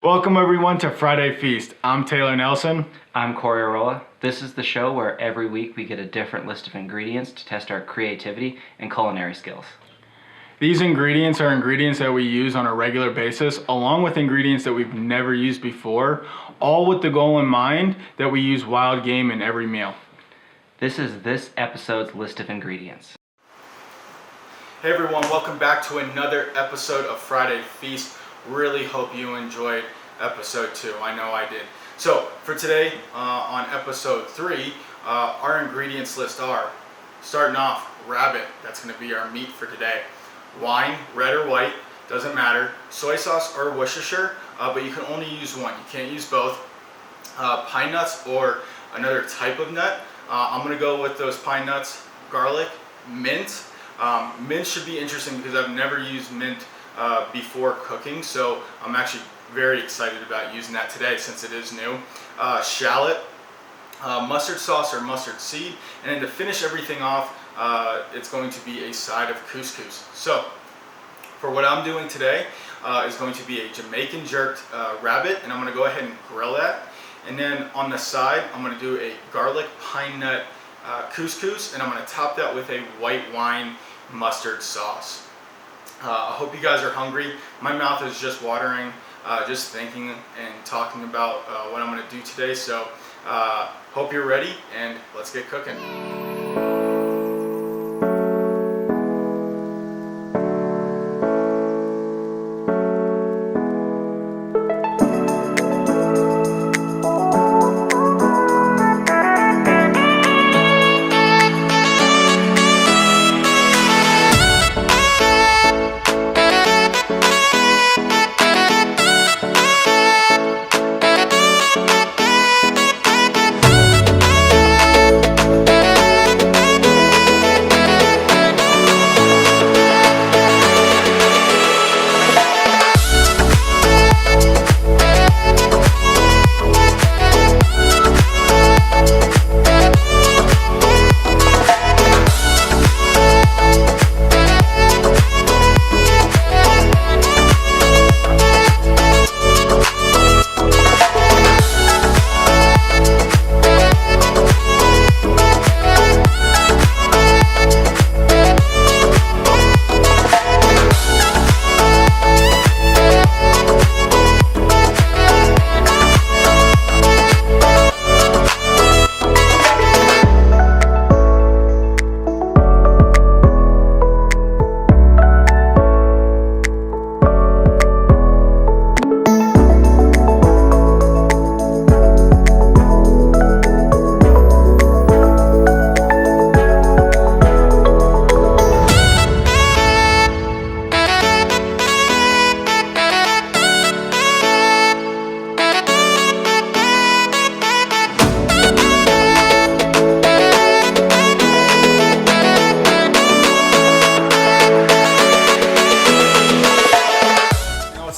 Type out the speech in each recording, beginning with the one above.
Welcome everyone to Friday Feast. I'm Taylor Nelson. I'm Corey Arola. This is the show where every week we get a different list of ingredients to test our creativity and culinary skills. These ingredients are ingredients that we use on a regular basis, along with ingredients that we've never used before, all with the goal in mind that we use wild game in every meal. This is this episode's list of ingredients. Hey everyone, welcome back to another episode of Friday Feast. Really hope you enjoyed episode 2. I know I did. So for today, on episode 3, our ingredients list are, starting off, rabbit. That's going to be our meat for today. Wine, red or white, doesn't matter. Soy sauce or Worcestershire, but you can only use one. You can't use both. Pine nuts or another type of nut. I'm going to go with those pine nuts, garlic, mint. Mint should be interesting because I've never used mint before cooking, so I'm actually very excited about using that today since it is new. Shallot, mustard sauce or mustard seed, and then to finish everything off, it's going to be a side of Cous Cous. So for what I'm doing today is going to be a Jamaican jerked rabbit, and I'm going to go ahead and grill that. And then on the side, I'm going to do a garlic pine nut couscous, and I'm going to top that with a white wine mustard sauce. I hope you guys are hungry. My mouth is just watering, just thinking and talking about what I'm going to do today. So hope you're ready, and let's get cooking.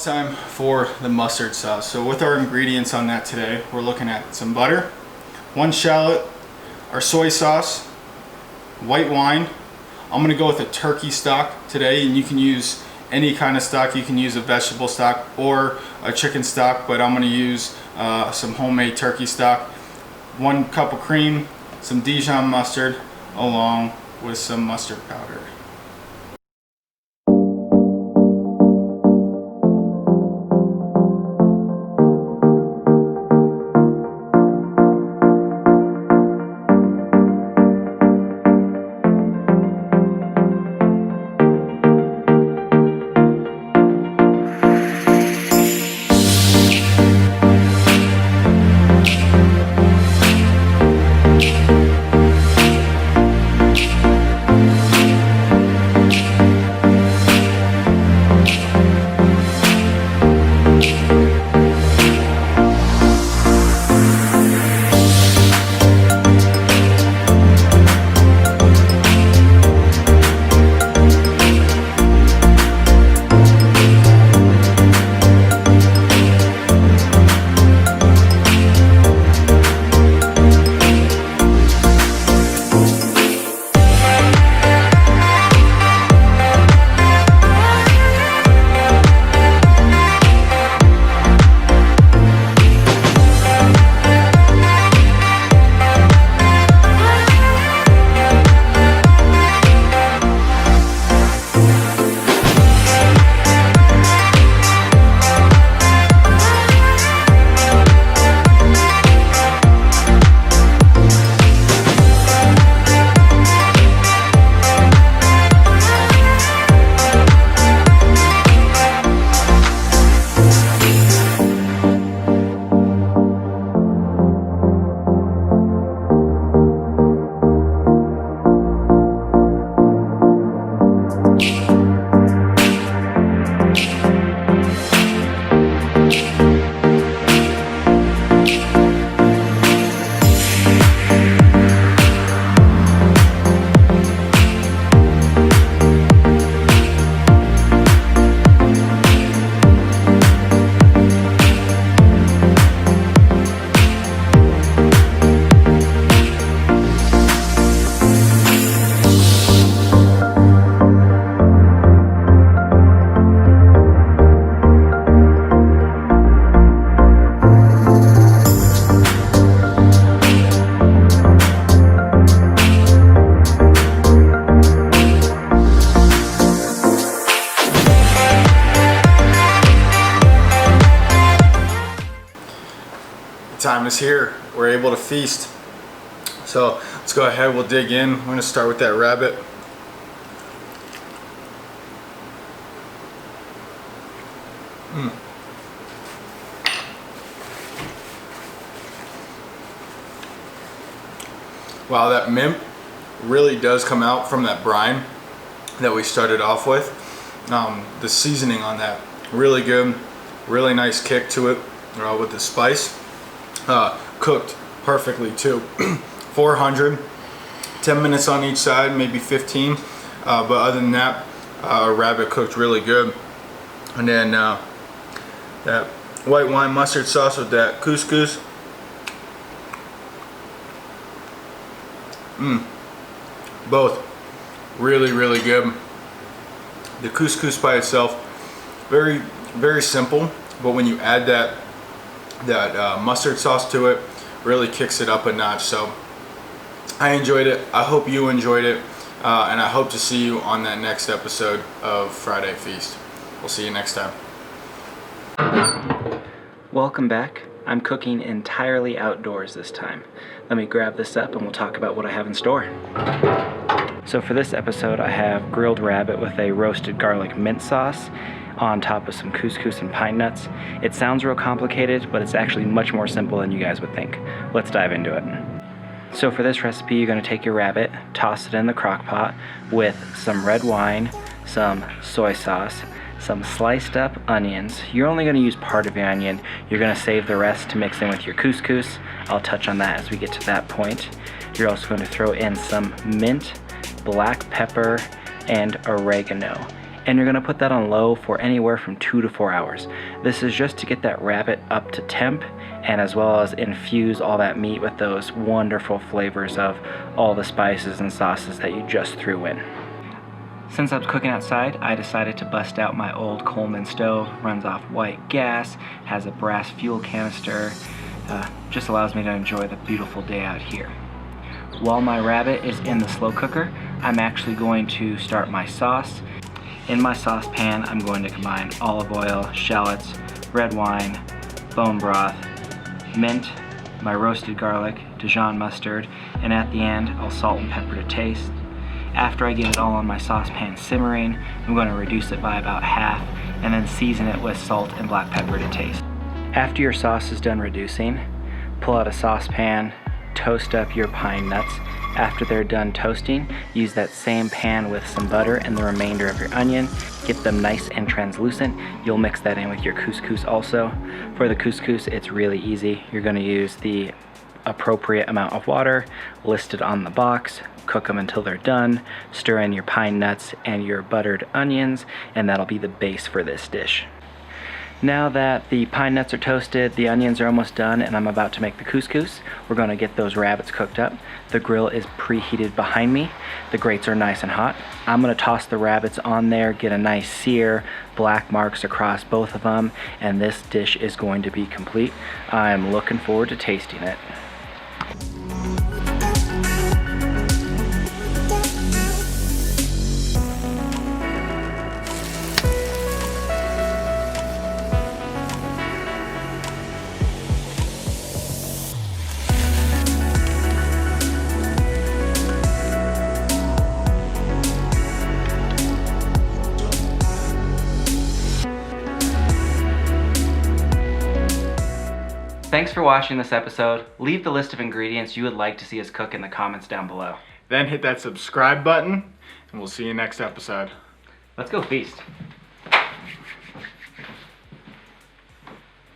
Time for the mustard sauce. So with our ingredients on that today, we're looking at some butter, 1 shallot, our soy sauce, white wine. I'm going to go with a turkey stock today, and you can use any kind of stock. You can use a vegetable stock or a chicken stock, but I'm going to use some homemade turkey stock, 1 cup of cream, some Dijon mustard, along with some mustard powder. time is here. We're able to feast. So let's go ahead, we'll dig in. We're gonna start with that rabbit. Wow, that mint really does come out from that brine that we started off with. The seasoning on that, really good, really nice kick to it with the spice. Cooked perfectly too. 400, 10 minutes on each side, maybe 15. But other than that, rabbit cooked really good. And then that white wine mustard sauce with that Cous Cous. Both really, really good. The Cous Cous by itself, very simple, but when you add that mustard sauce to it, really kicks it up a notch. So I enjoyed it. I hope you enjoyed it, and I hope to see you on that next episode of Friday Feast. We'll see you next time. Welcome back. I'm cooking entirely outdoors this time. Let me grab this up and we'll talk about what I have in store. So for this episode, I have grilled rabbit with a roasted garlic mint sauce on top of some couscous and pine nuts. It sounds real complicated, but it's actually much more simple than you guys would think. Let's dive into it. So for this recipe, you're gonna take your rabbit, toss it in the crock pot with some red wine, some soy sauce, some sliced up onions. You're only going to use part of your onion. You're going to save the rest to mix in with your couscous. I'll touch on that as we get to that point. You're also going to throw in some mint, black pepper, and oregano. And you're going to put that on low for anywhere from 2 to 4 hours. This is just to get that rabbit up to temp, and as well as infuse all that meat with those wonderful flavors of all the spices and sauces that you just threw in. Since I was cooking outside, I decided to bust out my old Coleman stove. Runs off white gas, has a brass fuel canister, just allows me to enjoy the beautiful day out here. While my rabbit is in the slow cooker, I'm actually going to start my sauce. In my saucepan, I'm going to combine olive oil, shallots, red wine, bone broth, mint, my roasted garlic, Dijon mustard, and at the end, I'll salt and pepper to taste. After I get it all on my saucepan simmering, I'm going to reduce it by about half and then season it with salt and black pepper to taste. After your sauce is done reducing, pull out a saucepan, toast up your pine nuts. After they're done toasting, use that same pan with some butter and the remainder of your onion. Get them nice and translucent. You'll mix that in with your couscous also. For the couscous, it's really easy. You're going to use the appropriate amount of water listed on the box. Cook them until they're done. Stir in your pine nuts and your buttered onions, and that'll be the base for this dish. Now that the pine nuts are toasted, the onions are almost done, and I'm about to make the couscous, we're going to get those rabbits cooked up. The grill is preheated behind me. The grates are nice and hot. I'm going to toss the rabbits on there, get a nice sear, black marks across both of them, and this dish is going to be complete. I'm looking forward to tasting it. Thanks for watching this episode. Leave the list of ingredients you would like to see us cook in the comments down below. Then hit that subscribe button, and we'll see you next episode. Let's go feast.